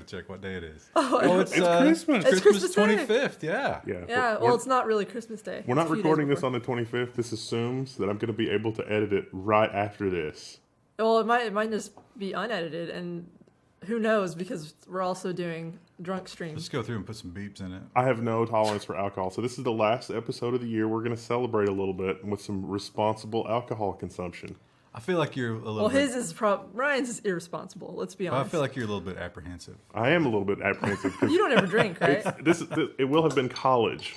to check what day it is. Oh, it's Christmas. It's Christmas Day. 25th. Yeah. Yeah, well, it's not really Christmas Day. We're not It's a few days recording this before. on the 25th. This assumes that I'm going to be able to edit it right after this. Well, it might just be unedited, and who knows, because we're also doing drunk stream. Let's go through and put some beeps in it. I have no tolerance for alcohol, so this is the last episode of the year. We're going to celebrate a little bit with some responsible alcohol consumption. I feel like you're a little Well, bit... his is Ryan's is irresponsible. Let's be I honest. feel like you're a little bit apprehensive. I am a little bit apprehensive. 'Cause You don't ever drink, right? it will have been college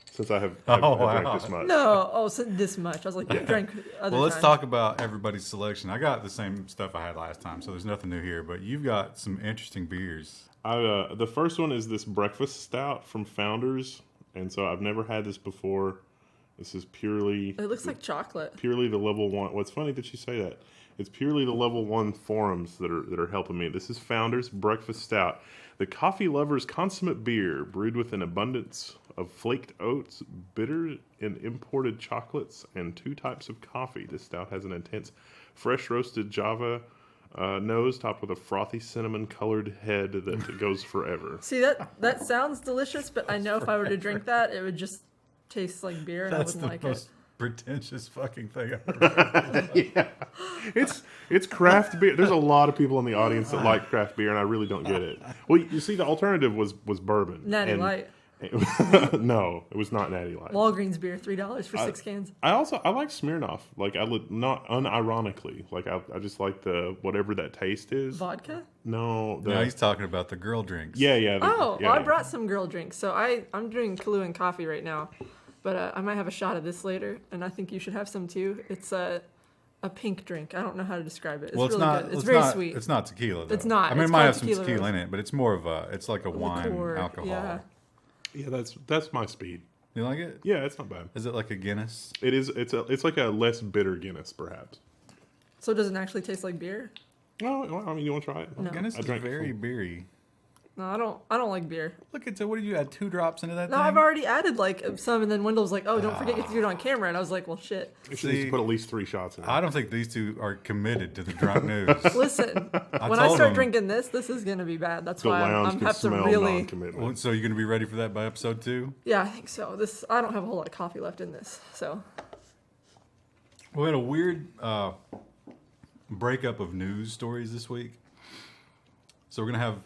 since I have Oh, drank wow. this much. No, so this much. I was like, you drank other Well, let's times. talk about everybody's selection. I got the same stuff I had last time, so there's nothing new here. But you've got some interesting beers. The first one is this breakfast stout from Founders, and so I've never had this before. This is purely It looks like chocolate. the level one. What's funny that you say that? It's purely the level one forums that are helping me. This is Founders Breakfast Stout, the coffee lover's consummate beer brewed with an abundance of flaked oats, bitter and imported chocolates, and 2 types of coffee. This stout has an intense, fresh roasted Java nose topped with a frothy cinnamon colored head that goes forever. See, that sounds delicious, but I know if I were to drink that, it would just taste like beer, and That's I the wouldn't like most it. pretentious fucking thing I've ever heard. Yeah, it's craft beer. There's a lot of people in the audience that like craft beer, and I really don't get it. Well, you see, the alternative was bourbon. Natty Light. No, it was not Natty Light. Walgreens beer, $3 for 6 cans. I like Smirnoff. Like not unironically. Like I just like the whatever that taste is. Vodka? No, No, he's talking about the girl drinks. yeah. Oh, yeah. well, I brought some girl drinks. So I'm doing Kahlua and coffee right now. But I might have a shot of this later, and I think you should have some too. It's a pink drink. I don't know how to describe it. It's really not. good. It's very not, sweet. It's not tequila. Though. It's not. I mean, It's it might called have some tequila tequila rose. in it, but it's more of a. It's like a wine Liqueur, alcohol. yeah. Yeah, that's my speed. You like it? Yeah, it's not bad. Is it like a Guinness? It is. It's like a less bitter Guinness, perhaps. So it doesn't actually taste like beer? No, I mean, you want to try it? No. Guinness I is drank very some. beery. No, I don't like beer. Look at what did you add 2 drops into that No, thing? I've already added like some, and then Wendell was like, "Oh, don't forget you have to do it on camera." And I was like, "Well, shit." You should need See, to put at least 3 shots in it. I don't think these two are committed to the drunk news. Listen, when I told start him. drinking this is gonna be bad. That's The why lounge I'm can have to smell really. non-commitment. So you're going to be ready for that by episode 2? Yeah, I think so. I don't have a whole lot of coffee left in this, so. We had a weird breakup of news stories this week. So we're going to have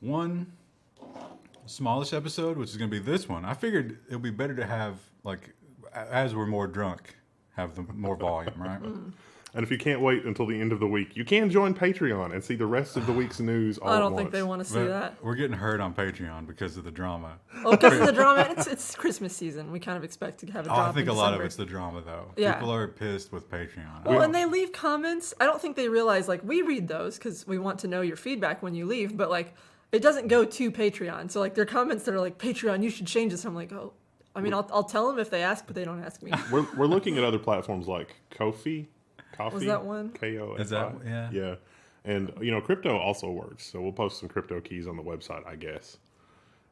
one smallish episode, which is going to be this one. I figured it would be better to have, like, as we're more drunk, have the more volume, right? And if you can't wait until the end of the week, you can join Patreon and see the rest of the week's news all I at don't once. think they want to see But that. we're getting hurt on Patreon because of the drama. Oh, because of the drama. It's Christmas season. We kind of expect to have a Oh, drop I think in a lot of December. it's the drama, though. Yeah. People are pissed with Patreon. Well, and they leave comments. I don't think they realize, like, we read those because we want to know your feedback when you leave, but, like, it doesn't go to Patreon. So, like, there are comments that are like, Patreon, you should change this. I'm like, oh, I mean, I'll tell them if they ask, but they don't ask me. We're looking at other platforms like Ko-fi. Was that one? K-O-F-I. Is that, yeah? Yeah. And, crypto also works. So we'll post some crypto keys on the website, I guess.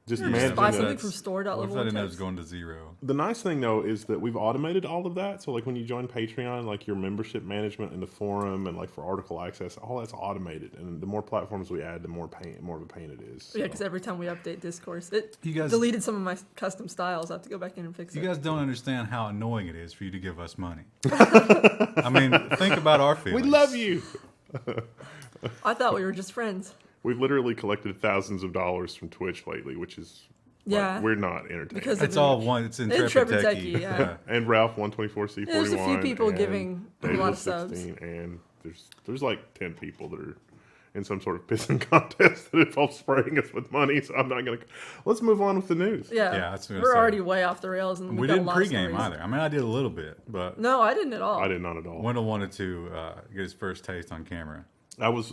Just Just managing buy that. something from store.level. What if that ended up going to 0? The nice thing, though, is that we've automated all of that. So, like, when you join Patreon, like, your membership management in the forum and, like, for article access, all that's automated. And the more platforms we add, the more of a pain it is. Yeah, because every time we update Discourse, it You guys- deleted some of my custom styles. I have to go back in and fix You it. guys don't understand how annoying it is for you to give us money. I mean, think about our We feelings. love you. I thought we were just friends. We've literally collected thousands of dollars from Twitch lately, which is Yeah. we're not entertained. Because It's of all one. It's Intrepid Intrepid Techie. Techie, yeah. And Ralph 124C41. There's a few people and giving a Dave lot of subs. 16, and there's like 10 people that are in some sort of pissing contest that involves spraying us with money. So I'm not gonna. Let's move on with the news. Yeah, Yeah, that's what I we're said. already way off the rails, and We we've got a didn't lot of pregame stories. either. I mean, I did a little bit, but No, I didn't at all. I did not at all. Wendell wanted to get his first taste on camera. I was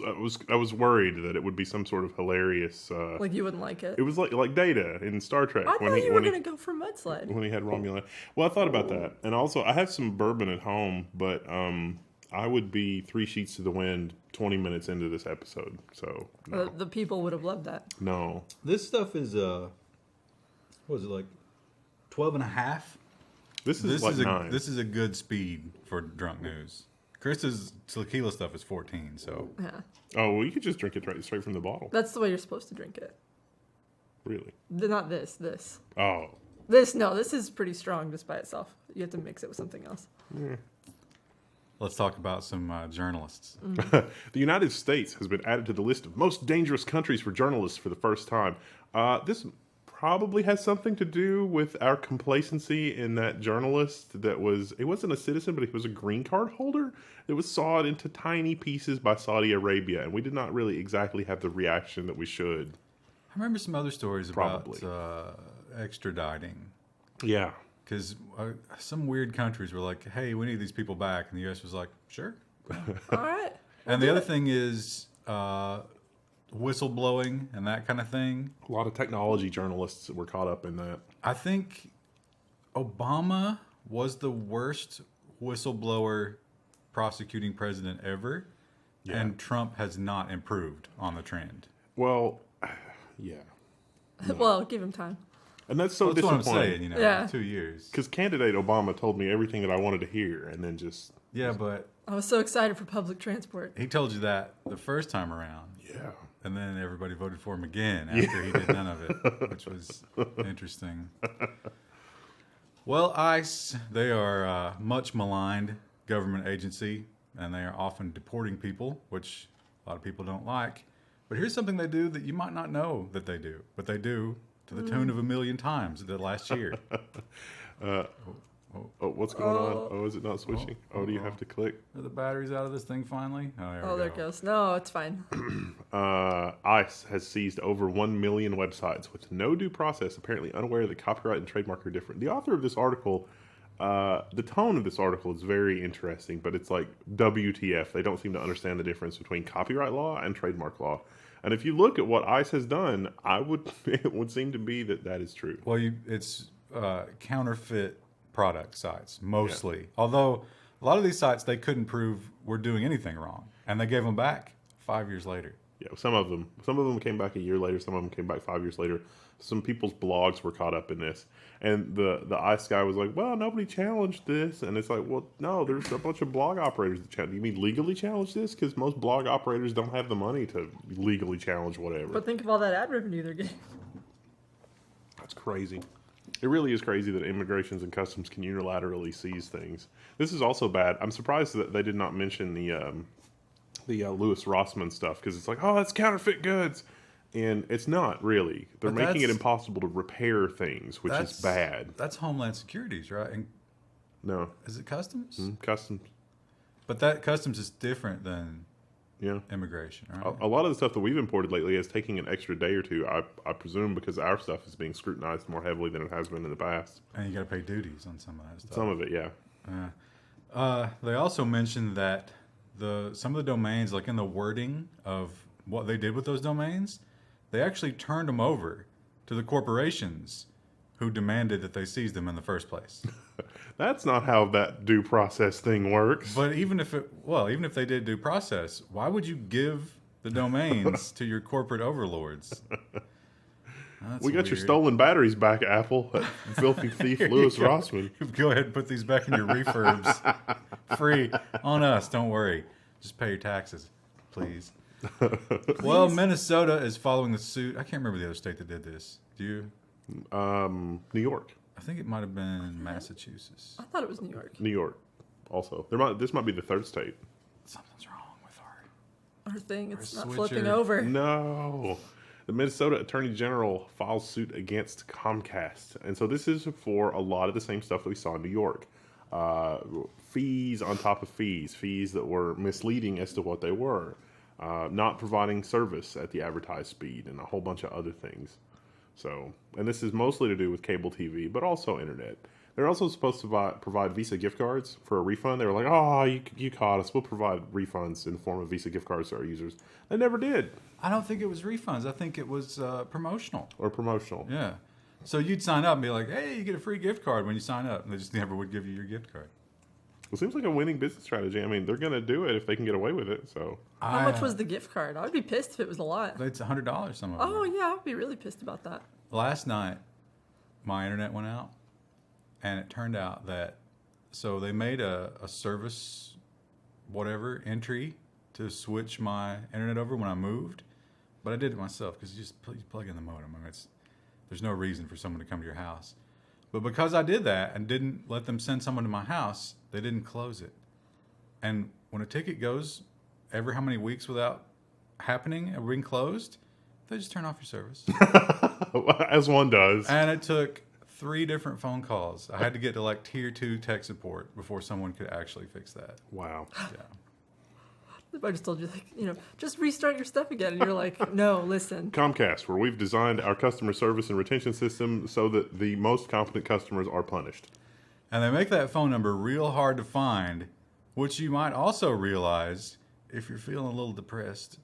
worried that it would be some sort of hilarious. Like you wouldn't like it. It was like Data in Star Trek I thought you were gonna go for mudslide. when he had Romulan. Well, I thought about that, and also I have some bourbon at home, but I would be 3 sheets to the wind 20 minutes into this episode. So no. The people would have loved that. No. This stuff is what was it, like 12 and a half? This is like 9. This is a good speed for drunk news. Chris's tequila stuff is 14, so Yeah. Oh, well, you could just drink it straight from the bottle. That's the way you're supposed to drink it. Really? Not this. This. Oh. This is pretty strong just by itself. You have to mix it with something else. Yeah. let's talk about some journalists. The United States has been added to the list of most dangerous countries for journalists for the first time. This probably has something to do with our complacency in that journalist it wasn't a citizen, but he was a green card holder that was sawed into tiny pieces by Saudi Arabia, and we did not really exactly have the reaction that we should. I remember some other stories Probably. about extraditing. Yeah. Because some weird countries were like, hey, we need these people back. And the U.S. was like, sure. All right. And the other thing is whistleblowing and that kind of thing. A lot of technology journalists were caught up in that. I think Obama was the worst whistleblower prosecuting president ever. Yeah. And Trump has not improved on the trend. Well, yeah. Well, give him time. And that's so That's what I'm disappointing. saying, you know, Yeah. 2 years. Because candidate Obama told me everything that I wanted to hear, and then just, Yeah, but I was so excited for public transport. he told you that the first time around. yeah. And then everybody voted for him again after he did none of it, which was interesting. Well, ICE, they are a much maligned government agency, and they are often deporting people, which a lot of people don't like. But here's something they do that you might not know that they do, but they do to the tune of 1 million times the last year. Oh, what's going on? Oh, is it not switching? Do you have to click? Are the batteries out of this thing finally? Oh, there it goes. No, it's fine. ICE has seized over 1 million websites with no due process, apparently unaware that copyright and trademark are different. The author of this article, the tone of this article is very interesting, but it's like WTF. They don't seem to understand the difference between copyright law and trademark law. And if you look at what ICE has done, it would seem to be that is true. Well, it's counterfeit product sites, mostly. Yeah. Although a lot of these sites, they couldn't prove we're doing anything wrong. And they gave them back 5 years later. Yeah, some of them came back a year later. Some of them came back 5 years later. Some people's blogs were caught up in this. And the ICE guy was like, well, nobody challenged this. And it's like, well, no, there's a bunch of blog operators that challenge. You mean legally challenge this? Because most blog operators don't have the money to legally challenge whatever. But think of all that ad revenue they're getting. That's crazy. It really is crazy that immigrations and customs can unilaterally seize things. This is also bad. I'm surprised that they did not mention the Louis Rossmann stuff, because it's like, oh, that's counterfeit goods. And it's not really. They're making it impossible to repair things, which is bad. That's Homeland Security's, right? And no. Is it customs? Customs. But that customs is different than yeah, immigration, right? A lot of the stuff that we've imported lately is taking an extra day or two, I presume, because our stuff is being scrutinized more heavily than it has been in the past. And you got to pay duties on some of that stuff. Some of it, yeah. They also mentioned that some of the domains, like in the wording of what they did with those domains, they actually turned them over to the corporations who demanded that they seize them in the first place. That's not how that due process thing works. But even if they did due process, why would you give the domains to your corporate overlords? We got your stolen batteries back, Apple. That filthy thief, Louis Rossmann. Go ahead and put these back in your refurbs. Free on us. Don't worry. Just pay your taxes, please. Well, Minnesota is following the suit. I can't remember the other state that did this. Do you? New York. I think it might have been Massachusetts. I thought it was New York. New York. Also, this might be the third state. Something's wrong with our thing. It's not switcher. flipping over. No. The Minnesota Attorney General files suit against Comcast. And so this is for a lot of the same stuff that we saw in New York. Fees on top of fees that were misleading as to what they were. Not providing service at the advertised speed, and a whole bunch of other things. So, and this is mostly to do with cable TV, but also internet. They're also supposed to provide Visa gift cards for a refund. They were like, oh, you caught us. We'll provide refunds in the form of Visa gift cards to our users. They never did. I don't think it was refunds. I think it was promotional. Or promotional. Yeah. So you'd sign up and be like, hey, you get a free gift card when you sign up. And they just never would give you your gift card. It seems like a winning business strategy. I mean, they're going to do it if they can get away with it. So How much was the gift card? I would be pissed if it was a lot. It's $100, some of them. Oh, yeah, I'd be really pissed about that. Last night, my internet went out, and it turned out that, so they made a service whatever entry to switch my internet over when I moved, but I did it myself because you just plug in the modem. I mean, there's no reason for someone to come to your house. But because I did that and didn't let them send someone to my house, they didn't close it. And when a ticket goes every how many weeks without happening or being closed, they just turn off your service. As one does. And it took 3 different phone calls. I had to get to like tier 2 tech support before someone could actually fix that. Wow. Yeah. If I just told you, like, just restart your stuff again, and you're like, no, listen. Comcast, where we've designed our customer service and retention system so that the most competent customers are punished. And they make that phone number real hard to find, which you might also realize if you're feeling a little depressed.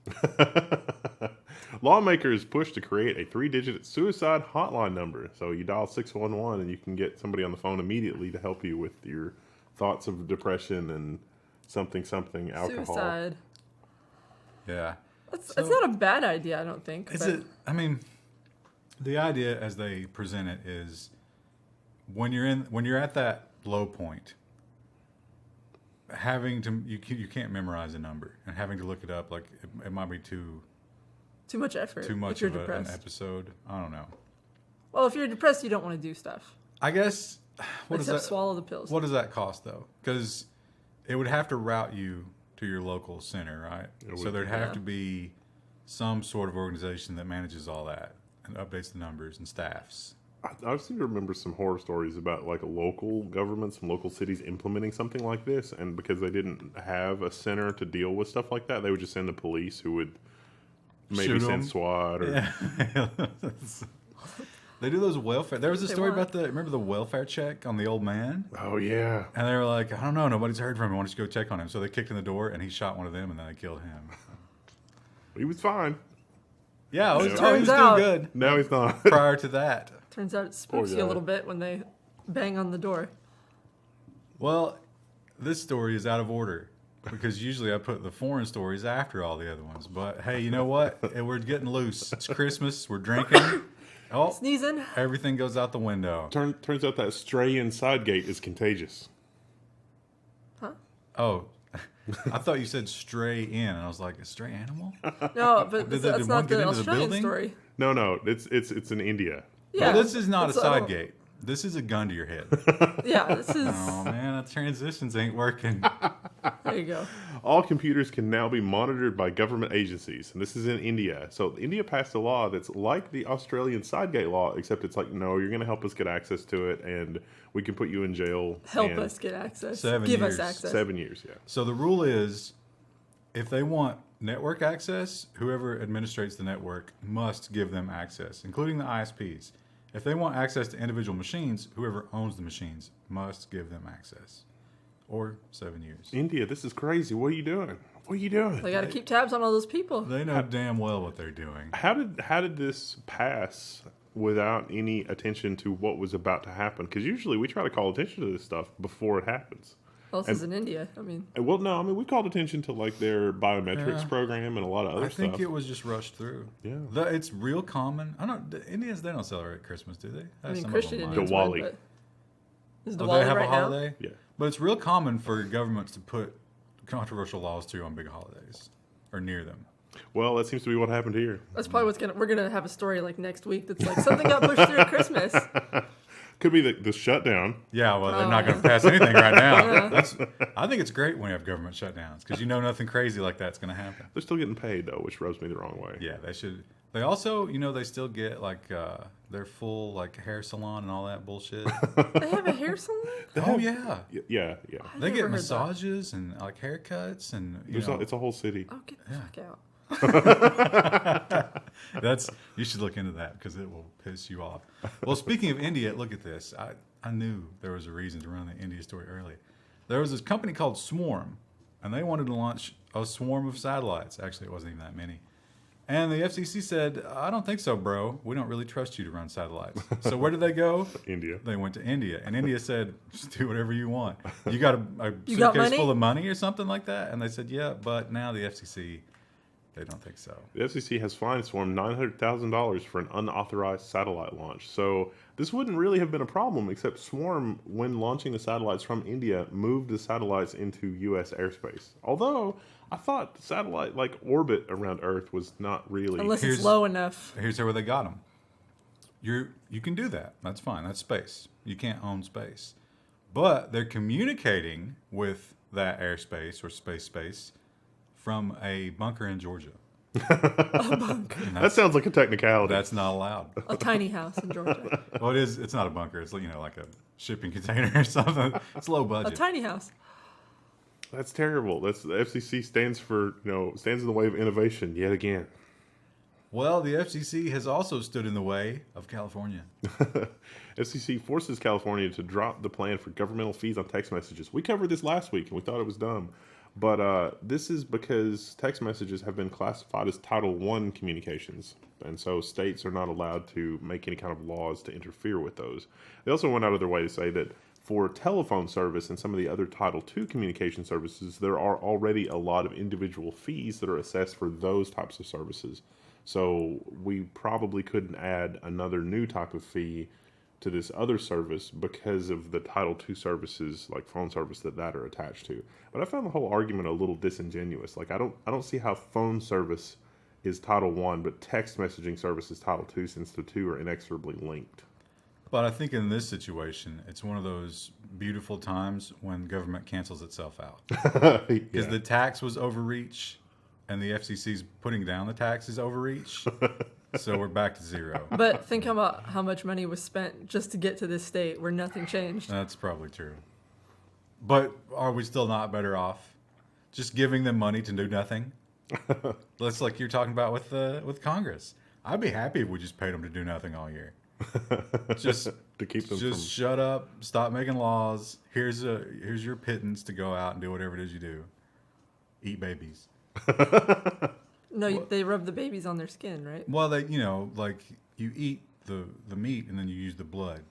Lawmakers push to create a 3-digit suicide hotline number. So you dial 611 and you can get somebody on the phone immediately to help you with your thoughts of depression and something alcohol. Suicide. Yeah. It's not a bad idea, I don't think. Is it? I mean, the idea as they present it is when you're at that low point, having to you can't memorize a number and having to look it up, like it might be too much effort. too much if you're of an depressed. episode. I don't know. Well, if you're depressed, you don't want to do stuff. I guess Except swallow the pills. What does that cost though? Because it would have to route you to your local center, right? So there'd have to be some sort of organization that manages all that and updates the numbers and staffs. I seem to remember some horror stories about like a local government, some local cities implementing something like this, and because they didn't have a center to deal with stuff like that, they would just send the police, who would maybe send SWAT or. Yeah. They do those welfare. There was a story about remember the welfare check on the old man? Oh yeah. And they were like, I don't know, nobody's heard from him. Why don't you go check on him? So they kicked in the door and he shot one of them and then they killed him. He was fine. Yeah, he was Turns doing out- good No, he's not. prior to that. Turns out it spooks you a guy. little bit when they bang on the door. Well, this story is out of order because usually I put the foreign stories after all the other ones. But hey, you know what? We're getting loose. It's Christmas. We're drinking. Oh, Sneezing. everything goes out the window. Turns out that stray inside gate is contagious. Huh? Oh, I thought you said stray in, and I was like, a stray animal? No, but Did that's one not get the into the Australian building? story. No, it's in India. Yeah, Well, this is not a it's side gate. This is a gun to your head. Yeah, this is. Oh man, the transitions ain't working. There you go. All computers can now be monitored by government agencies, and this is in India. So India passed a law that's like the Australian sidegate law, except it's like, no, you're going to help us get access to it, and we can put you in jail. Help and us get access. 7 Give years. us access. 7 years, yeah. So the rule is, if they want network access, whoever administrates the network must give them access, including the ISPs. If they want access to individual machines, whoever owns the machines must give them access. Or 7 years. India, this is crazy. What are you doing? What are you doing? They got to keep tabs on all those people. They know damn well what they're doing. How did this pass without any attention to what was about to happen? Because usually we try to call attention to this stuff before it happens. Well, this is in India. I mean, Well, no, I mean, we called attention to like their biometrics Yeah. program and a lot of other I think stuff. it was just rushed through. Yeah. It's real common. I don't. The Indians, they don't celebrate Christmas, do they? I mean, Some of Christian them Indians might. Diwali. would, but is Oh, Diwali they have right a holiday. now? Yeah. But it's real common for governments to put controversial laws through on big holidays or near them. Well, that seems to be what happened here. That's probably we're gonna have a story like next week that's like something got pushed through at Christmas. Could be the shutdown. Yeah, well, they're not going to pass anything right now. I think it's great when we have government shutdowns because you know nothing crazy like that's going to happen. They're still getting paid though, which rubs me the wrong way. Yeah, they should. They also, they still get like their full like hair salon and all that bullshit. They have a hair salon. Oh yeah, Yeah. I've they never get heard that. massages and like haircuts and It's a whole city. Oh, get the fuck out. You should look into that because it will piss you off. Well, speaking of India, look at this. I knew there was a reason to run the India story early. There was this company called Swarm, and they wanted to launch a swarm of satellites. Actually, it wasn't even that many. And the FCC said, I don't think so, bro. We don't really trust you to run satellites. So where did they go? India. They went to India. And India said, just do whatever you want. You got a You got suitcase money? full of money or something like that? And they said, yeah, but now the FCC They don't think so. The FCC has fined Swarm $900,000 for an unauthorized satellite launch. So this wouldn't really have been a problem, except Swarm, when launching the satellites from India, moved the satellites into U.S. airspace. Although I thought the satellite orbit around Earth was not really. Unless it's low enough. Here's where they got them. You can do that. That's fine. That's space. You can't own space, but they're communicating with that airspace or space from a bunker in Georgia. A bunker. That sounds like a technicality. That's not allowed. A tiny house in Georgia. Well, it is. It's not a bunker. It's like a shipping container or something. It's low budget. A tiny house. That's terrible. That's the FCC stands in the way of innovation yet again. Well, the FCC has also stood in the way of California. FCC forces California to drop the plan for governmental fees on text messages. We covered this last week and we thought it was dumb. But this is because text messages have been classified as Title I communications. And so states are not allowed to make any kind of laws to interfere with those. They also went out of their way to say that for telephone service and some of the other Title II communication services, there are already a lot of individual fees that are assessed for those types of services. So we probably couldn't add another new type of fee to this other service because of the Title II services, like phone service that are attached to. But I found the whole argument a little disingenuous. I don't see how phone service is Title I, but text messaging service is Title II, since the two are inexorably linked. But I think in this situation, it's one of those beautiful times when government cancels itself out. Because the tax was overreach, and the FCC's putting down the tax is overreach. So we're back to zero. But think about how much money was spent just to get to this state where nothing changed. That's probably true. But are we still not better off just giving them money to do nothing? That's like you're talking about with Congress. I'd be happy if we just paid them to do nothing all year. Just to keep them just shut up, stop making laws. Here's your pittance to go out and do whatever it is you do. Eat babies. No, they rub the babies on their skin, right? Well, you eat the meat and then you use the blood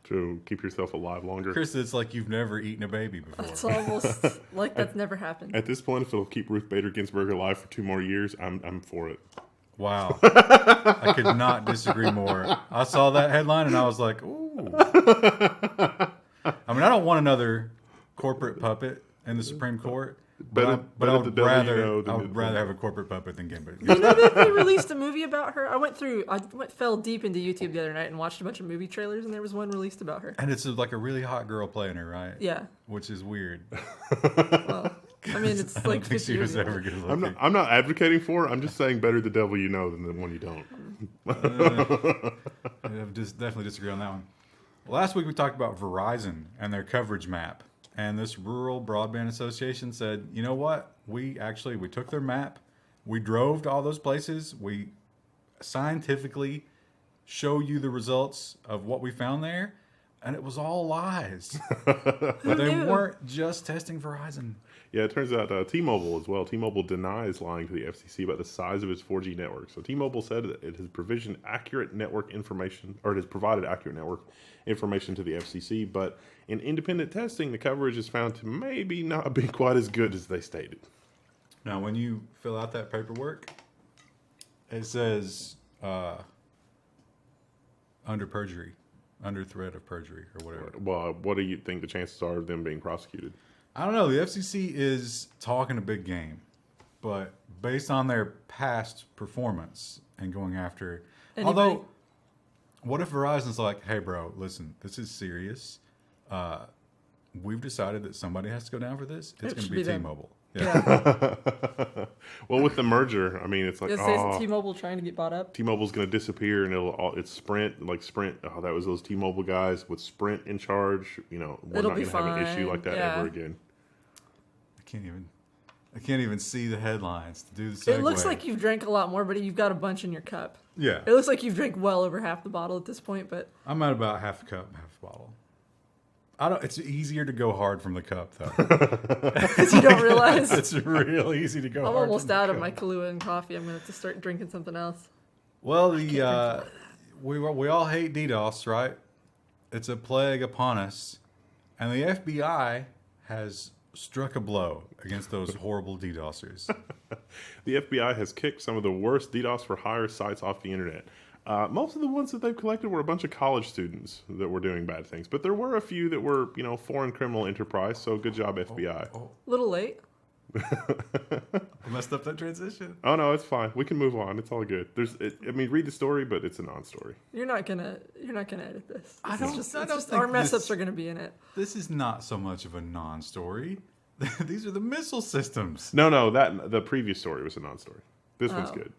to keep yourself alive longer. Chris, it's like you've never eaten a baby before. It's almost like that's never happened. At this point, if it'll keep Ruth Bader Ginsburg alive for 2 more years, I'm for it. Wow. I could not disagree more. I saw that headline and I was like, ooh. I mean, I don't want another corporate puppet in the Supreme Court. But I would rather have a corporate puppet than Ginsburg. You know that they released a movie about her? I fell deep into YouTube the other night and watched a bunch of movie trailers, and there was one released about her. And it's like a really hot girl playing her, right? Yeah. Which is weird. Well, I mean, it's I like don't think 50 she years was ago. ever good looking. I'm not advocating for it. I'm just saying better the devil you know than the one you don't. I definitely disagree on that one. Last week we talked about Verizon and their coverage map. And this Rural Broadband Association said, you know what? We took their map. We drove to all those places. We scientifically show you the results of what we found there. And it was all lies. They weren't just testing Verizon. Yeah, it turns out T-Mobile as well. T-Mobile denies lying to the FCC about the size of its 4G network. So T-Mobile said that it has provided accurate network information to the FCC, but in independent testing, the coverage is found to maybe not be quite as good as they stated. Now, when you fill out that paperwork, it says under perjury, under threat of perjury or whatever. Well, what do you think the chances are of them being prosecuted? I don't know. The FCC is talking a big game, but based on their past performance and going after... Although, what if Verizon's like, hey, bro, listen, this is serious. We've decided that somebody has to go down for this. It's going to be T-Mobile. Yeah. Well, with the merger, I mean, it's like, it's T-Mobile trying to get bought up. T-Mobile's going to disappear, and it's Sprint. Oh, that was those T-Mobile guys with Sprint in charge. We're not going to have an issue like that ever again. I can't even see the headlines to do the segue. It looks like you've drank a lot more, but you've got a bunch in your cup. Yeah. It looks like you've drank well over half the bottle at this point, but I'm at about half a cup, half a bottle. It's easier to go hard from the cup, though. because you don't realize. It's real easy to go hard. I'm almost from out the of cup. my Kahlua and coffee. I'm going to have to start drinking something else. Well, we all hate DDoS, right? It's a plague upon us, and the FBI has struck a blow against those horrible DDoSers. The FBI has kicked some of the worst DDoS for hire sites off the internet. Most of the ones that they've collected were a bunch of college students that were doing bad things, but there were a few that were, foreign criminal enterprise. So good job, FBI. Little late. I messed up that transition. Oh no, it's fine. We can move on. It's all good. Read the story, but it's a non-story. You're not gonna edit this. I don't think our mess this- ups are gonna be in it. This is not so much of a non-story. These are the missile systems. No, the previous story was a non-story. This one's good.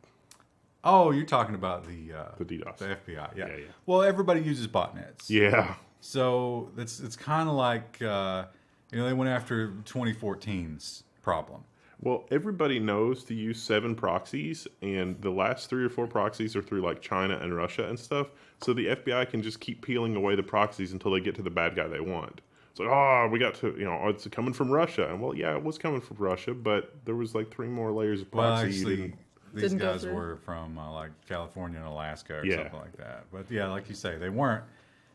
Oh, you're talking about the DDoS. the FBI. Yeah. Yeah. Well, everybody uses botnets. Yeah. So it's kind of like they went after 2014's problem. Well, everybody knows to use 7 proxies, and the last 3 or 4 proxies are through like China and Russia and stuff. So the FBI can just keep peeling away the proxies until they get to the bad guy they want. It's like, we got to, it's coming from Russia. And well, yeah, it was coming from Russia, but there was like 3 more layers of Well, proxy. actually, these Didn't go guys through. were from like California and Alaska or Yeah. something like that. But yeah, like you say, they weren't.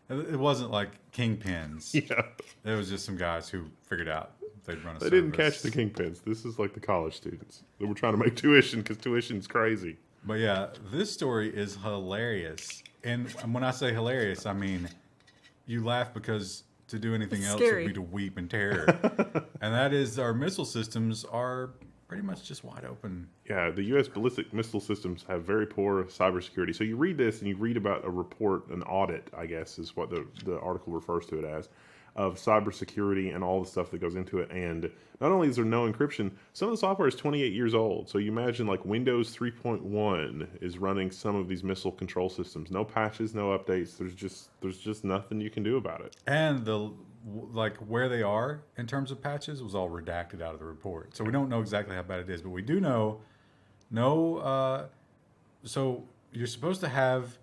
It wasn't like kingpins. Yeah. It was just some guys who figured out they'd run a They service. didn't catch the kingpins. This is like the college students that were trying to make tuition because tuition's crazy. But yeah, this story is hilarious. And when I say hilarious, I mean you laugh because to do anything It's else scary. would be to weep in terror. And that is our missile systems are pretty much just wide open. Yeah, the U.S. ballistic missile systems have very poor cybersecurity. So you read this and you read about a report, an audit, I guess is what the article refers to it as, of cybersecurity and all the stuff that goes into it. And not only is there no encryption, some of the software is 28 years old. So you imagine like Windows 3.1 is running some of these missile control systems. No patches, no updates. There's just nothing you can do about it. And where they are in terms of patches was all redacted out of the report. So we don't know exactly how bad it is, but we do know so you're supposed to have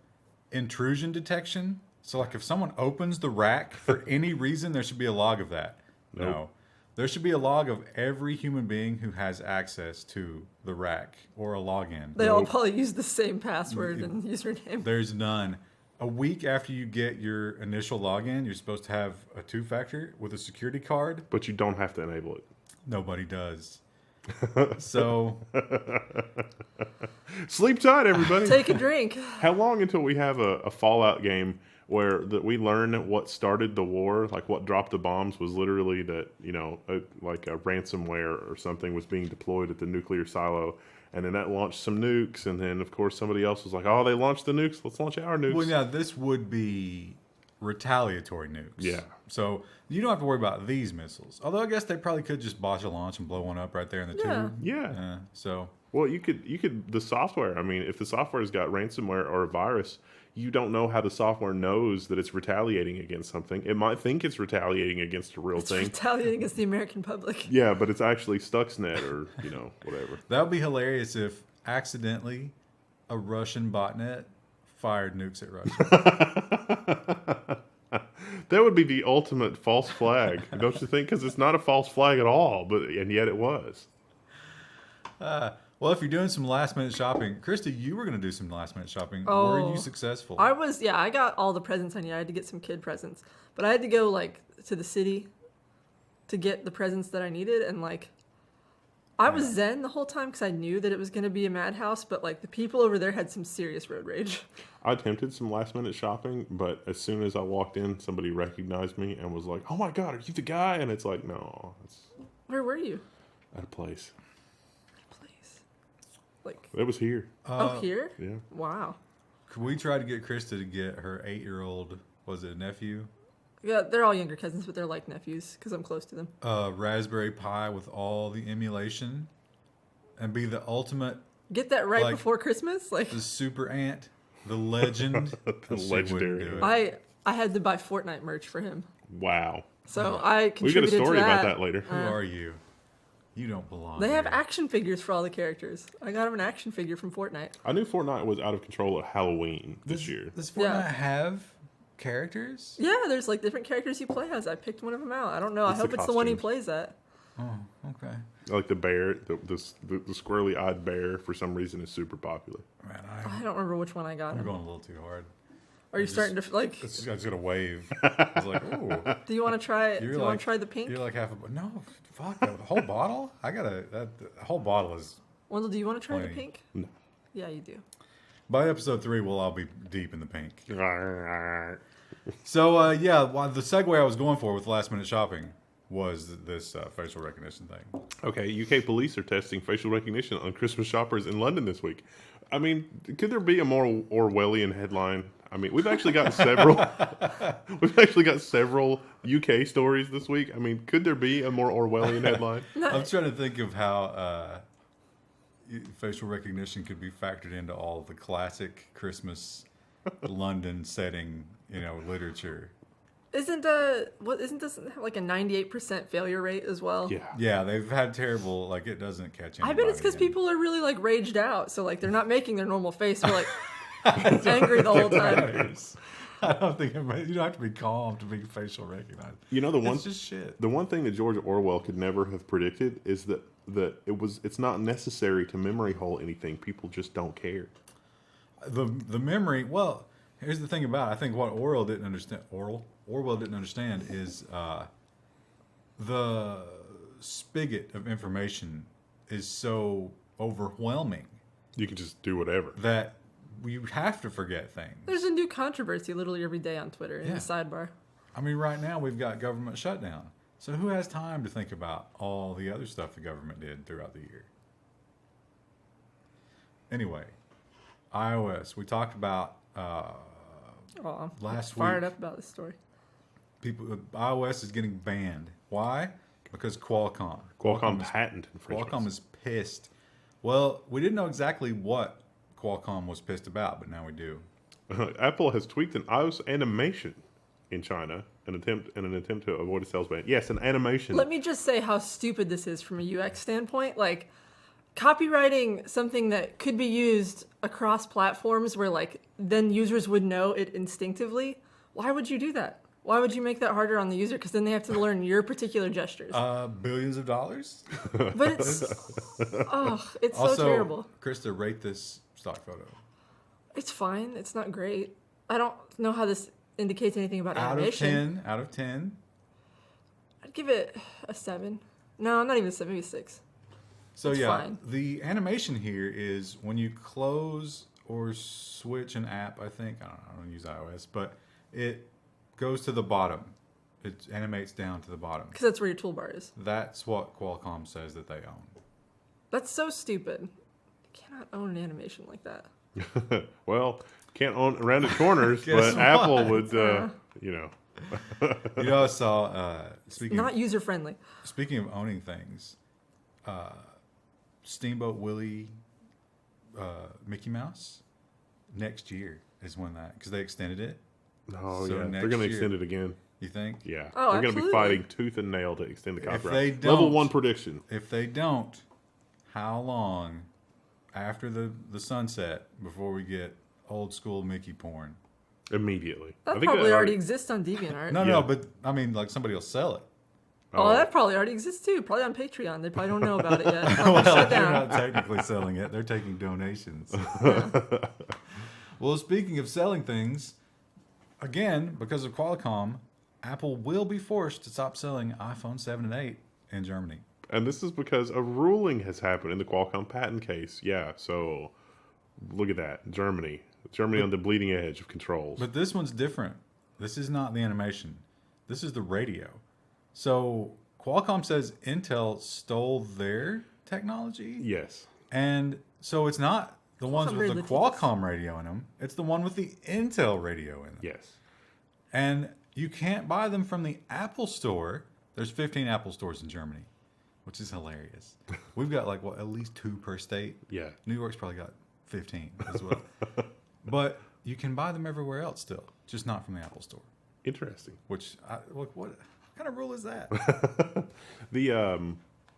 intrusion detection. So like if someone opens the rack for any reason, there should be a log of that. Nope. No. There should be a log of every human being who has access to the rack or a login. They all probably use the same password and username. There's none. A week after you get your initial login, you're supposed to have a 2-factor with a security card. But you don't have to enable it. Nobody does. So Sleep tight, everybody. Take a drink. How long until we have a Fallout game where we learn what started the war, like what dropped the bombs was literally that, like a ransomware or something was being deployed at the nuclear silo, and then that launched some nukes, and then of course somebody else was like, oh, they launched the nukes, let's launch our nukes. well, yeah, this would be retaliatory nukes. Yeah. So you don't have to worry about these missiles. Although I guess they probably could just botch a launch and blow one up right there in the Yeah. tube. Yeah. So Well, you could the software. I mean, if the software's got ransomware or a virus, you don't know how the software knows that it's retaliating against something. It might think it's retaliating against a real It's thing. retaliating against the American public. Yeah, but it's actually Stuxnet or whatever. that would be hilarious if accidentally a Russian botnet fired nukes at Russia. That would be the ultimate false flag, don't you think? Because it's not a false flag at all, and yet it was. Well, if you're doing some last minute shopping, Christy, you were going to do some last minute shopping. Oh. Were you successful? I got all the presents I needed. I had to get some kid presents, but I had to go to the city to get the presents that I needed, and I was zen the whole time because I knew that it was going to be a madhouse, but the people over there had some serious road rage. I attempted some last minute shopping, but as soon as I walked in, somebody recognized me and was like, "Oh my God, are you the guy?" And it's like, no, it's Where were you? at a place. Please. It was here. Here? Yeah. Wow. Could we try to get Krista to get her 8-year-old, was it a nephew? Yeah, they're all younger cousins, but they're like nephews because I'm close to them. Raspberry Pi with all the emulation and be the ultimate, Get that right Like- before Christmas? the super ant, the legend. The And she legendary wouldn't do ant. it. I had to buy Fortnite merch for him. Wow. So I We got a contributed story to that. about that later. Who are you? You don't belong They have here. action figures for all the characters. I got him an action figure from Fortnite. I knew Fortnite was out of control at Halloween this year. Does Fortnite Yeah. have characters? Yeah, there's different characters you play as. I picked one of them out. I don't know. I It's hope the it's the one he costumes. plays at. Oh, okay. Like the bear, the squirrely eyed bear, for some reason, is super popular. Man, I don't remember which one I got I'm him. going a little too hard. Are you just- starting to I was gonna wave. I was like, ooh. Do you want to try it? Do You're you want like- to try the pink? You're like half a. No, fuck. The whole bottle? The whole bottle is Wendell, do you want to try the Plenty. pink? No. Yeah, you do. By episode 3, we'll all be deep in the pink. So, the segue I was going for with last minute shopping was this facial recognition thing. Okay, UK police are testing facial recognition on Christmas shoppers in London this week. I mean, could there be a more Orwellian headline? I mean, we've actually got several. We've actually got several UK stories this week. I mean, could there be a more Orwellian headline? I'm trying to think of how facial recognition could be factored into all the classic Christmas London setting, literature. Isn't this like a 98% failure rate as well? Yeah. Yeah, they've had terrible, it doesn't catch anybody. I bet it's because people are really raged out, so they're not making their normal face. They're angry the whole time. I don't think you don't have to be calm to be facial recognized. It's just shit. The one thing that George Orwell could never have predicted is that it's not necessary to memory hole anything. People just don't care. The memory. Well, here's the thing about it. I think what Orwell didn't understand is the spigot of information is so overwhelming You can just do whatever. that we have to forget things. There's a new controversy literally every day on Twitter in the sidebar. I mean, right now we've got government shutdown. So who has time to think about all the other stuff the government did throughout the year? Anyway, iOS. We talked about I'm last fired week. up about this story. iOS is getting banned. Why? Because Qualcomm patent infringement. Qualcomm is pissed. Well, we didn't know exactly what Qualcomm was pissed about, but now we do. Apple has tweaked an iOS animation in China in an attempt to avoid a sales ban. Yes, an animation. Let me just say how stupid this is from a UX standpoint. Copywriting something that could be used across platforms where then users would know it instinctively. Why would you do that? Why would you make that harder on the user? Because then they have to learn your particular gestures. Billions of dollars? But it's Also, so terrible. Krista, rate this stock photo. It's fine. It's not great. I don't know how this indicates anything about animation. Out of 10. I'd give it a 7. No, not even a 7. Maybe a 6. So It's yeah, fine. the animation here is when you close or switch an app. I think I don't use iOS, but it goes to the bottom. It animates down to the bottom. Because that's where your toolbar is. That's what Qualcomm says that they own. That's so stupid. You cannot own an animation like that. Well, can't own rounded corners, Guess but Apple what? would, I saw. Not user friendly. Speaking of owning things, Steamboat Willie, Mickey Mouse, next year is when because they extended it. Oh, So yeah. next They're going to year- extend it again. You think? Yeah. Oh, They're going to be absolutely. fighting tooth and nail to extend the copyright. they Level don't- 1 prediction. If they don't, how long after the sunset before we get old school Mickey porn? Immediately. That I think probably that already exists on DeviantArt. No, Yeah. but I mean, somebody will sell it. Oh, that probably already exists too. Probably on Patreon. They probably don't know about it yet. Well, Shut they're down. not technically selling it; they're taking donations. Well, speaking of selling things, again, because of Qualcomm, Apple will be forced to stop selling iPhone 7 and 8 in Germany. And this is because a ruling has happened in the Qualcomm patent case. Yeah, so look at that. Germany on the bleeding edge of controls. But this one's different. This is not the animation. This is the radio. So Qualcomm says Intel stole their technology. Yes. And so it's not the ones Qualcomm with the really Qualcomm radio in them. It's the one with the Intel radio in them. Yes. And you can't buy them from the Apple Store. There's 15 Apple stores in Germany, which is hilarious. We've got at least 2 per state. Yeah. New York's probably got 15 as well. But you can buy them everywhere else still, just not from the Apple Store. Interesting. Which, what kind of rule is that?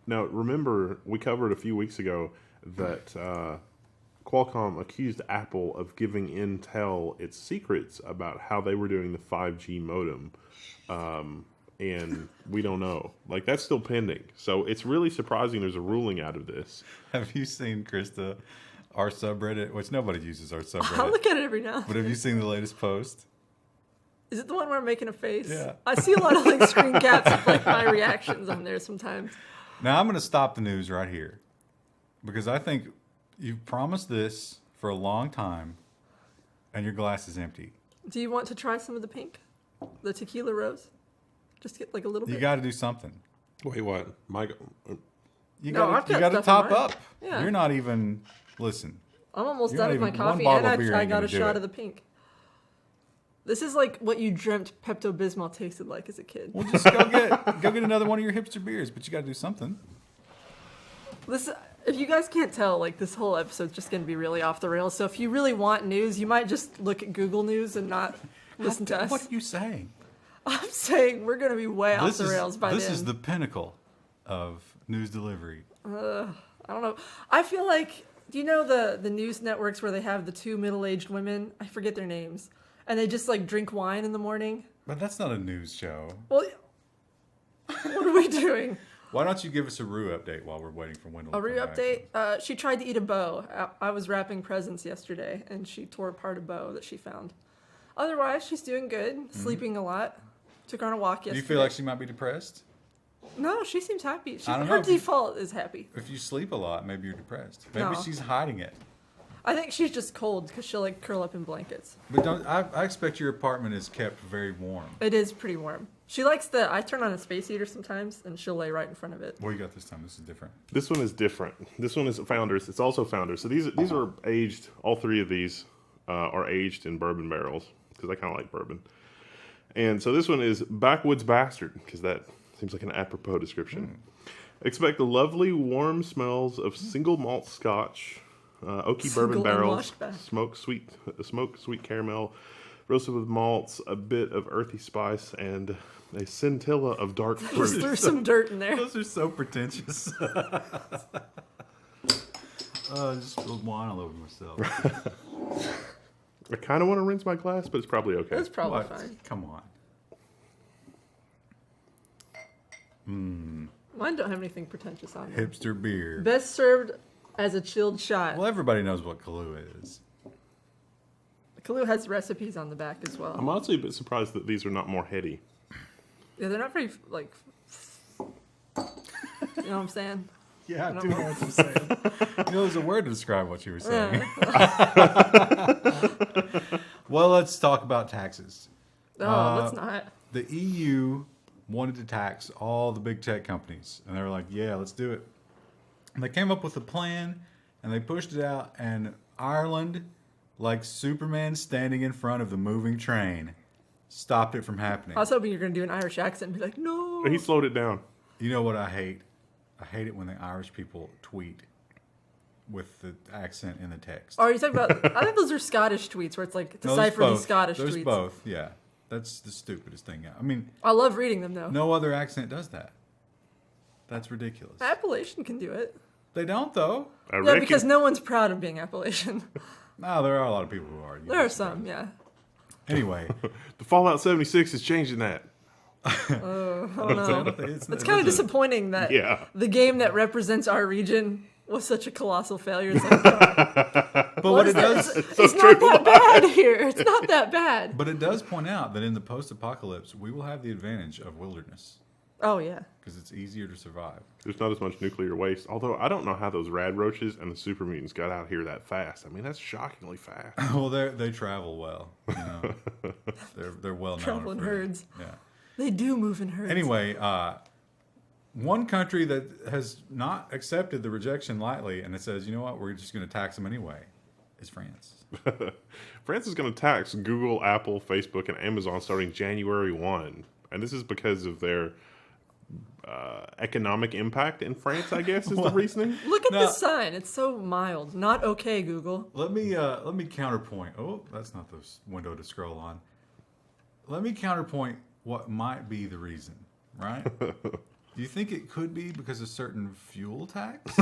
Now remember we covered a few weeks ago that Qualcomm accused Apple of giving Intel its secrets about how they were doing the 5G modem, and we don't know. That's still pending. So it's really surprising there's a ruling out of this. Have you seen, Krista, our subreddit, which nobody uses our I'll subreddit, look at it every now. but have you seen the latest post? Is it the one where I'm making a face? Yeah. I see a lot of screen caps of my reactions on there sometimes. Now I'm going to stop the news right here Because I think you've promised this for a long time, and your glass is empty. Do you want to try some of the pink? The tequila rose? Just get like a little bit. You got to do something. Wait, what? You No, got I've got to stuff in top mine. up. Yeah. You're not even, listen. I'm almost You're done not with my even- one coffee, bottle and of beer I ain't got gonna a do shot it. of the pink. This is like what you dreamt Pepto-Bismol tasted like as a kid. Well, just go get another one of your hipster beers, but you got to do something. This, if you guys can't tell, like this whole episode's just going to be really off the rails. So if you really want news, you might just look at Google News and not listen to us. What are you saying? I'm saying we're going to be way off the rails by This then. is the pinnacle of news delivery. I don't know. I feel like, do you know the news networks where they have the two middle-aged women? I forget their names. And they just like drink wine in the morning. But that's not a news show. Well, what are we doing? Why don't you give us a Rue update while we're waiting for Wendell? A to Rue come back? update. She tried to eat a bow. I was wrapping presents yesterday, and she tore apart a bow that she found. Otherwise, she's doing good. Sleeping a lot. Took her on a walk Do yesterday. you feel like she might be depressed? No, she seems happy. I don't Her know. default is happy. If you sleep a lot, maybe you're depressed. Maybe No. she's hiding it. I think she's just cold because she'll like curl up in blankets. But don't. I expect your apartment is kept very warm. It is pretty warm. She likes I turn on a space heater sometimes, and she'll lay right in front of it. What do you got this time? This is different. This one is different. This one is Founders. It's also Founders. So these are aged. All three of these are aged in bourbon barrels because I kind of like bourbon. And so this one is Backwoods Bastard because that seems like an apropos description. Expect the lovely warm smells of single malt Scotch, oaky bourbon Single barrels, unwashed back. smoked sweet caramel, roasted with malts, a bit of earthy spice, and a scintilla of dark Just fruit. threw some dirt in there. Those are so pretentious. Just spilled wine all over myself. I kind of want to rinse my glass, but it's probably okay. That's probably What? fine. Come on. Mine don't have anything pretentious on them. Hipster beer. Best served as a chilled shot. Well, everybody knows what Kahlua is. Kahlua has recipes on the back as well. I'm honestly a bit surprised that these are not more heady. Yeah, they're not very like. You know what I'm saying? Yeah, I do know what you're saying. You know, there's a word to describe what you were saying. Well, let's talk about taxes. Oh, let's not. The EU wanted to tax all the big tech companies, and they were like, yeah, let's do it. And they came up with a plan, and they pushed it out, and Ireland, like Superman standing in front of the moving train, stopped it from happening. I was hoping you were going to do an Irish accent and be like, no. He slowed it down. You know what I hate? I hate it when the Irish people tweet with the accent in the text. Or are you talking about? I think those are Scottish tweets where it's like No, there's decipher these both. Scottish There's tweets. both, yeah. That's the stupidest thing. I mean, I love reading them though. no other accent does that. That's ridiculous. Appalachian can do it. They don't, though. I Yeah, reckon. because no one's proud of being Appalachian. No, there are a lot of people who are. You'd There be are some, surprised. yeah. Anyway. The Fallout 76 is changing that. Oh no. It's It's kind of disappointing that Yeah. the game that represents our region was such a colossal failure. It's like, But what it does, it's not that bad here. It's not that bad. but it does point out that in the post-apocalypse, we will have the advantage of wilderness Oh yeah. because it's easier to survive. There's not as much nuclear waste. Although I don't know how those rad roaches and the super mutants got out here that fast. I mean, that's shockingly fast. Well, they travel well. You know, they're well known. Travel in for- herds. Yeah. They do move in herds. Anyway, one country that has not accepted the rejection lightly, and it says, you know what, we're just going to tax them anyway, is France. France is going to tax Google, Apple, Facebook, and Amazon starting January 1. And this is because of their economic impact in France, I guess, is the reasoning. Look at Now- this sign. It's so mild. Not okay, Google. Let me counterpoint. Oh, that's not the window to scroll on. Let me counterpoint what might be the reason, right? Do you think it could be because a certain fuel tax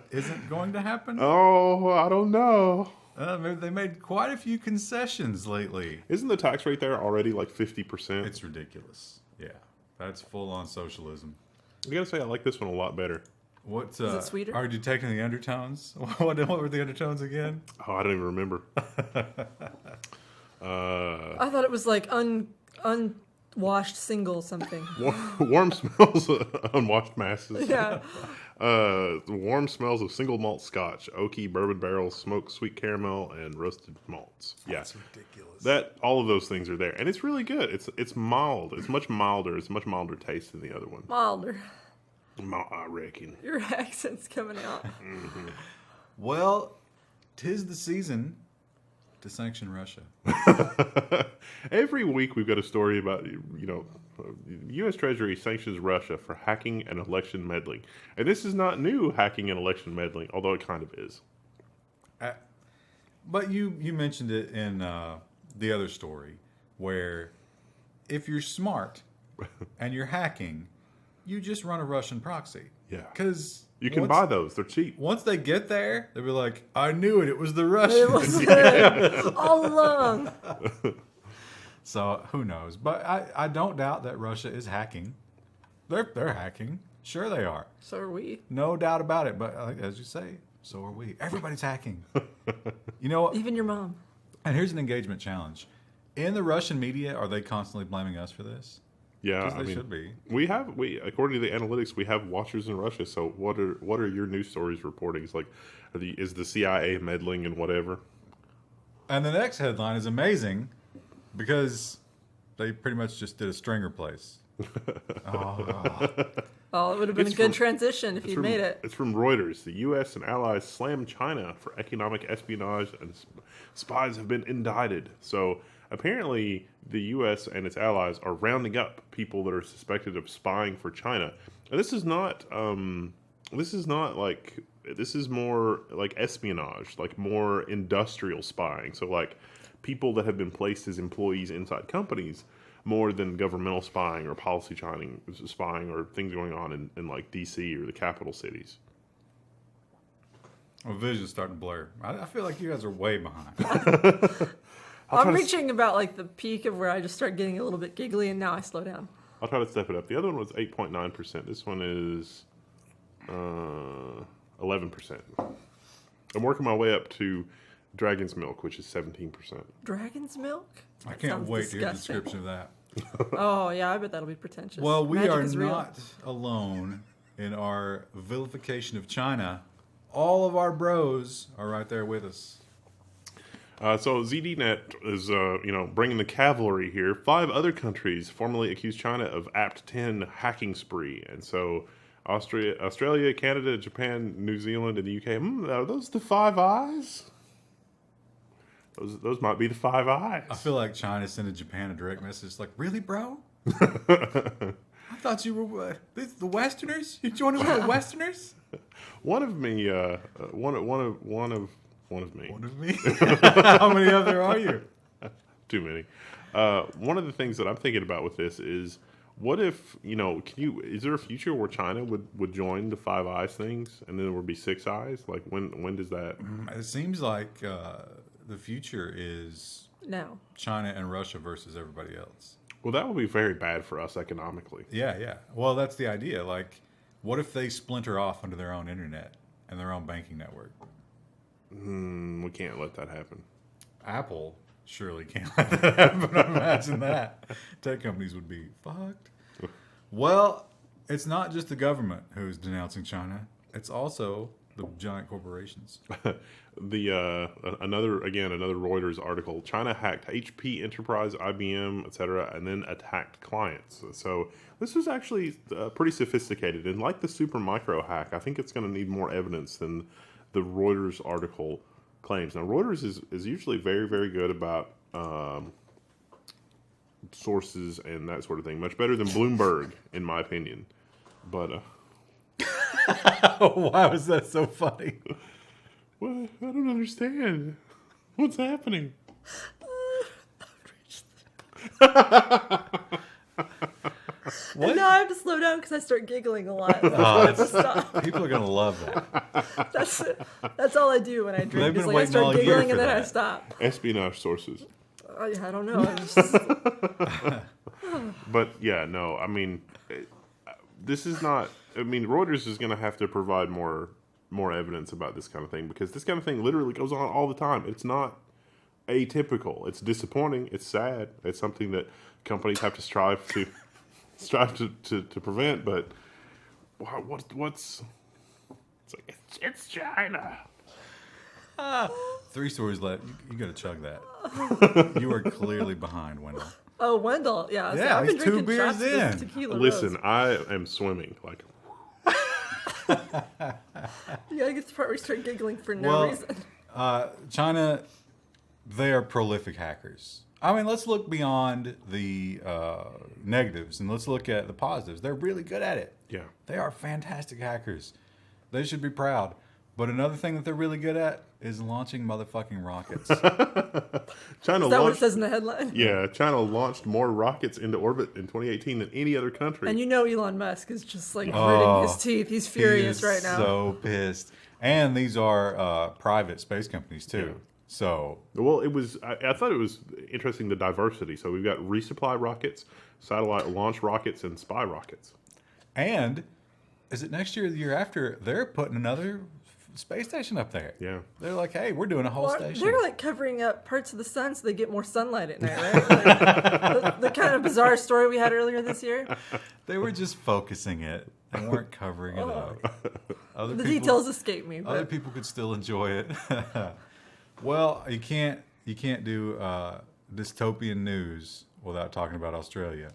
isn't going to happen? Oh, I don't know. They made quite a few concessions lately. Isn't the tax rate there already like 50%? It's ridiculous. Yeah, that's full-on socialism. I gotta say, I like this one a lot better. What, Is it sweeter? Are you detecting the undertones? What were the undertones again? Oh, I don't even remember. I thought it was like washed single something. Warm smells of unwashed masses. Yeah. Warm smells of single malt scotch, oaky bourbon barrels, smoked sweet caramel, and roasted malts. Yeah, That's ridiculous. that all of those things are there, and it's really good. It's mild. It's much milder. It's much milder taste than the other one. Milder. I reckon. Your accent's coming out. Well, 'tis the season to sanction Russia. Every week we've got a story about, U.S. Treasury sanctions Russia for hacking and election meddling. And this is not new, hacking and election meddling, although it kind of is. But you mentioned it in the other story, where if you're smart and you're hacking, you just run a Russian proxy. Yeah. Because You can buy those. They're cheap. Once they get there, they'll be like, I knew it. It was the It Russians. was all along. So who knows? But I don't doubt that Russia is hacking. They're hacking. Sure they are. So are we. No doubt about it. But as you say, so are we. Everybody's hacking. You know, Even your mom. and here's an engagement challenge. In the Russian media, are they constantly blaming us for this? Yeah, Because they should be. We according to the analytics, we have watchers in Russia. So what are your news stories reporting? It's like, is the CIA meddling and whatever? And the next headline is amazing because they pretty much just did a stringer place. Oh, it would have been It's a good from- transition if you'd made it. It's from Reuters. The U.S. and allies slam China for economic espionage, and spies have been indicted. So apparently, the U.S. and its allies are rounding up people that are suspected of spying for China. And this is not. This is more like espionage, like more industrial spying. So like people that have been placed as employees inside companies, more than governmental spying or policy spying or things going on in like D.C. or the capital cities. My vision's starting to blur. I feel like you guys are way behind. I'm reaching about like the peak of where I just start getting a little bit giggly, and now I slow down. I'll try to step it up. The other one was 8.9%. This one is 11%. I'm working my way up to Dragon's Milk, which is 17%. Dragon's milk? I That can't sounds wait to hear the disgusting. description of that. Oh, yeah, I bet that'll be pretentious. Well, we Magic are is real. not alone in our vilification of China. All of our bros are right there with us. So ZDNet is, bringing the cavalry here. 5 other countries formally accused China of Apt 10 hacking spree. And so Australia, Canada, Japan, New Zealand, and the UK. Are those the Five Eyes? Those might be the Five Eyes. I feel like China sending Japan a direct message like, really, bro? I thought you were the Westerners? You joining with the Westerners? One of me. One of me. One of me? How many of there are you? Too many. One of the things that I'm thinking about with this is, what if, is there a future where China would join the Five Eyes things, and then there would be 6 Eyes? Like, when does that? It seems like the future is No. China and Russia versus everybody else. Well, that would be very bad for us economically. Yeah. Well, that's the idea. Like, what if they splinter off under their own internet and their own banking network? We can't let that happen. Apple surely can't let that happen. Imagine that. Tech companies would be fucked. Well, it's not just the government who's denouncing China. It's also the giant corporations. Another Reuters article. China hacked HP Enterprise, IBM, etc., and then attacked clients. So this is actually pretty sophisticated. And like the Supermicro hack, I think it's going to need more evidence than the Reuters article claims. Now, Reuters is usually very, very good about sources and that sort of thing. Much better than Bloomberg, in my opinion. But Why was that so funny? what? I don't understand. What's happening? What? And now I have to slow down because I start giggling a lot. I have to stop. People are going to love that. That's all I do when I They've drink. been Is like I waiting all start year giggling for and then I that. stop. Espionage sources. I don't know. I'm just, But yeah, no, I mean, this is not. I mean, Reuters is going to have to provide more evidence about this kind of thing, because this kind of thing literally goes on all the time. It's not atypical. It's disappointing. It's sad. It's something that companies have to strive to prevent. But what's it's like it's China. 3 stories left. You got to chug that. You are clearly behind, Wendell. Oh, Wendell. Yeah. Yeah, I've been he's 2 drinking beers shots of this in. tequila Listen, rose. I am swimming. Like, You gotta get to the part where you start giggling for no reason. China, they are prolific hackers. I mean, let's look beyond the negatives and let's look at the positives. They're really good at it. yeah. They are fantastic hackers. They should be proud. But another thing that they're really good at is launching motherfucking rockets. China Is that what it launched. says in the headline? Yeah, China launched more rockets into orbit in 2018 than any other country. And you know Elon Musk is just like gritting his teeth. He's furious He is right now. So pissed. And these are private space companies too. Yeah. So Well, it was. I thought it was interesting the diversity. So we've got resupply rockets, satellite launch rockets, and spy rockets. and is it next year or the year after? They're putting another space station up there. Yeah. They're like, hey, we're doing a whole Well, station. they're like covering up parts of the sun so they get more sunlight at night, right? Like, the kind of bizarre story we had earlier this year. They were just focusing it. They weren't covering it up. Other The people- details escape me. Other But people could still enjoy it. Well, you can't do dystopian news without talking about Australia.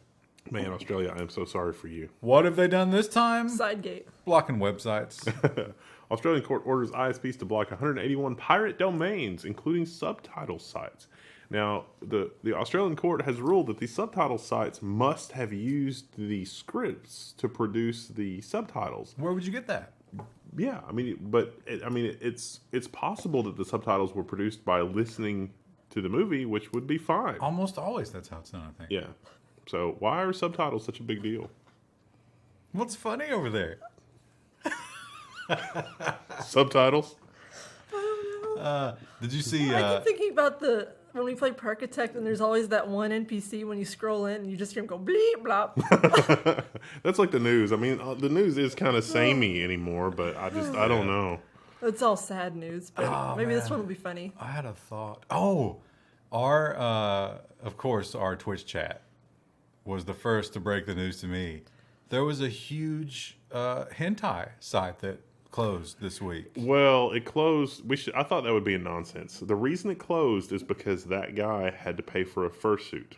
Man, Australia, I am so sorry for you. What have they done this time? Sidegate. Blocking websites. Australian court orders ISPs to block 181 pirate domains, including subtitle sites. Now, the Australian court has ruled that the subtitle sites must have used the scripts to produce the subtitles. Where would you get that? Yeah, I mean, it's possible that the subtitles were produced by listening to the movie, which would be fine. Almost always that's how it's done, I think. Yeah. So why are subtitles such a big deal? What's funny over there? Subtitles? Did you see... I keep thinking about when we play Parkitect and there's always that one NPC when you scroll in and you just hear him go bleep blop. That's like the news. I mean, the news is kind of samey anymore, but I don't know. It's all sad news, but Oh, maybe this man. one will be funny. I had a thought. Oh, of course, our Twitch chat was the first to break the news to me. There was a huge hentai site that closed this week. Well, it closed. I thought that would be a nonsense. The reason it closed is because that guy had to pay for a fursuit.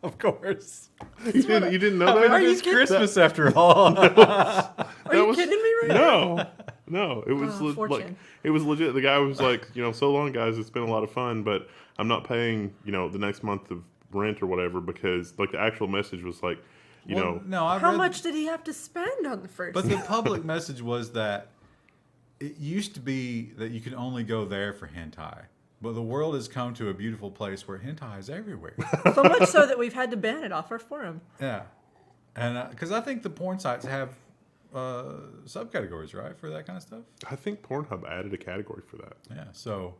Of course. You didn't know that? Are you It's kidding? Christmas after all. Are you kidding me right now? No, it was Oh, fortune. like it was legit. The guy was like, so long, guys. It's been a lot of fun, but I'm not paying, the next month of rent or whatever because, like, the actual message was like, No, I How read much did he have to spend on the first? But the public message was that it used to be that you could only go there for hentai. But the world has come to a beautiful place where hentai is everywhere. So much so that we've had to ban it off our forum. Yeah. And because I think the porn sites have subcategories, right, for that kind of stuff? I think Pornhub added a category for that. Yeah. So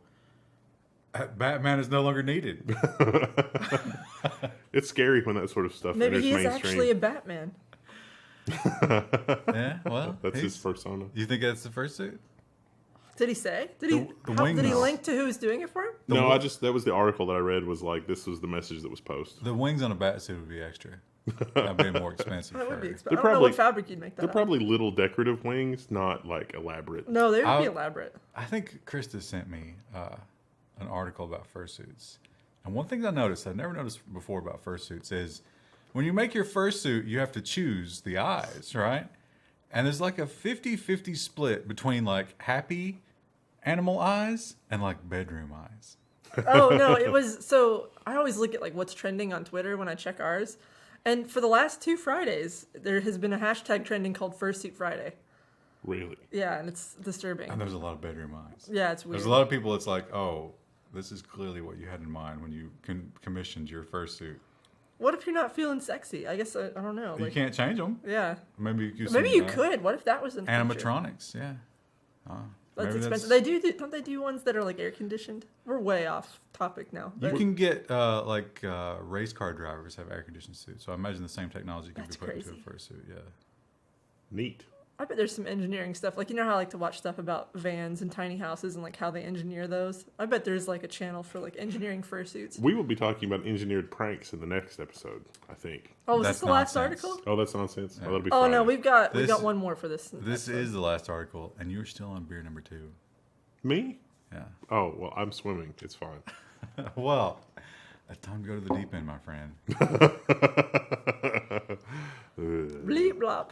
Batman is no longer needed. It's scary when that sort of stuff Maybe enters he is mainstream. actually a Batman. Yeah, well. That's his persona. You think that's the first suit? Did he say? Did The did he wings. link to who's doing it for him? No, that was the article that I read was like, this was the message that was posted. The wings on a bat suit would be extra. That'd be more expensive. That would be for- expensive. I They're don't know what probably- fabric you'd make that They're out of. probably little decorative wings, not like elaborate. No, they would be I'll- elaborate. I think Krista sent me an article about fursuits. And one thing I noticed, I've never noticed before about fursuits, is when you make your fursuit, you have to choose the eyes, right? And there's like a 50-50 split between like happy animal eyes and like bedroom eyes. Oh no, it was so I always look at like what's trending on Twitter when I check ours. And for the last 2 Fridays, there has been a hashtag trending called Fursuit Friday. Really? Yeah, and it's disturbing. And there's a lot of bedroom eyes. Yeah, it's weird. There's a lot of people, it's like, oh, this is clearly what you had in mind when you commissioned your fursuit. What if you're not feeling sexy? I guess I don't know. You Like, can't change them. yeah, Maybe you could maybe you could. What if that was in the future? Animatronics, yeah. That's Maybe expensive. They do. Don't they do ones that are like air conditioned? We're way off topic now. You but- can get race car drivers have air conditioned suits, so I imagine the same technology can That's be put into crazy. a fursuit. Yeah, Neat. I bet there's some engineering stuff. Like, you know how I like to watch stuff about vans and tiny houses and like how they engineer those? I bet there's like a channel for like engineering fursuits. We will be talking about engineered pranks in the next episode, I think. Oh, was That's this the last nonsense. article? Oh, that's nonsense. Yeah. Oh, that'll be Oh Friday. no, we got This- one more for this. This is the last article, and you're still on beer number 2. Me? Yeah. Oh, well, I'm swimming. It's fine. Well, it's time to go to the deep end, my friend. bleep blop.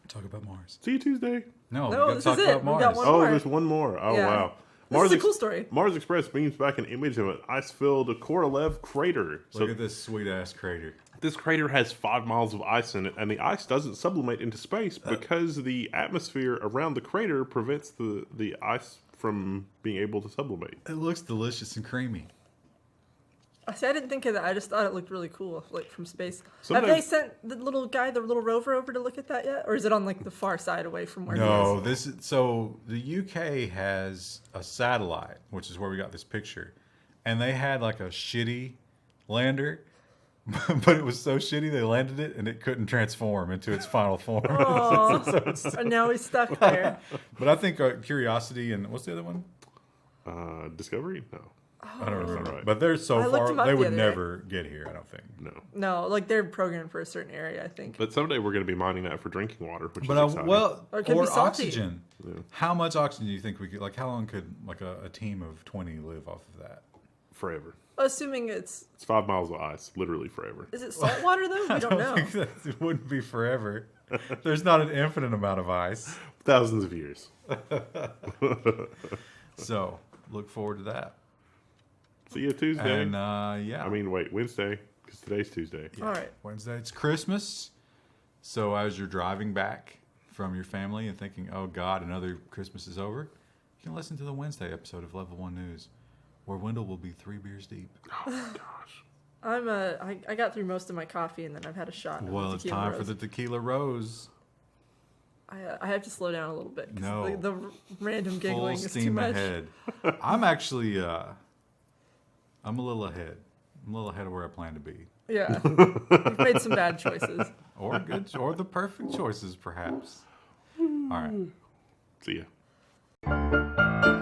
Talk about Mars. See you Tuesday. No, No, we got to this talk is it. about We've Mars. got one Oh, more. there's one more. Oh, Yeah. wow. This is a cool story. Mars Express beams back an image of an ice-filled Korolev crater. Look at this sweet ass crater. This crater has 5 miles of ice in it, and the ice doesn't sublimate into space because the atmosphere around the crater prevents the ice from being able to sublimate. It looks delicious and creamy. See, I didn't think of that. I just thought it looked really cool, like from space. Sometimes- Have they sent the little rover over to look at that yet, or is it on like the far side away from where he No, is? this is so the UK has a satellite, which is where we got this picture, and they had like a shitty lander, but it was so shitty they landed it and it couldn't transform into its final form. Oh, and now he's stuck there. But I think Curiosity and what's the other one? Discovery? No. I don't remember. right. But they're so I looked far them up they the would other day. never get here. I don't think. No. No, like they're programmed for a certain area, I think. But someday we're going to be mining that for drinking water, which But is exciting. well, Or it could be salty. oxygen. Yeah. How much oxygen do you think we could? Like, how long could like a team of 20 live off of that? Forever. Assuming it's It's 5 miles of ice, literally forever. is it salt water though? We don't know. think that it wouldn't be forever. There's not an infinite amount of ice. Thousands of years. So look forward to that. See you Tuesday. And yeah, I mean, wait, Wednesday, because today's Tuesday. All right. Wednesday it's Christmas. So as you're driving back from your family and thinking, "Oh God, another Christmas is over," you can listen to the Wednesday episode of Level 1 News, where Wendell will be 3 beers deep. Oh, gosh. I got through most of my coffee and then I've had a shot. of Well, the it's tequila time for rose. the Tequila Rose. I have to slow down a little bit. 'Cause No. the random giggling Full is too steam much. ahead. I'm actually, I'm a little ahead. I'm a little ahead of where I plan to be, Yeah, you've made some bad choices. or good, or the perfect choices, perhaps. All right. See ya.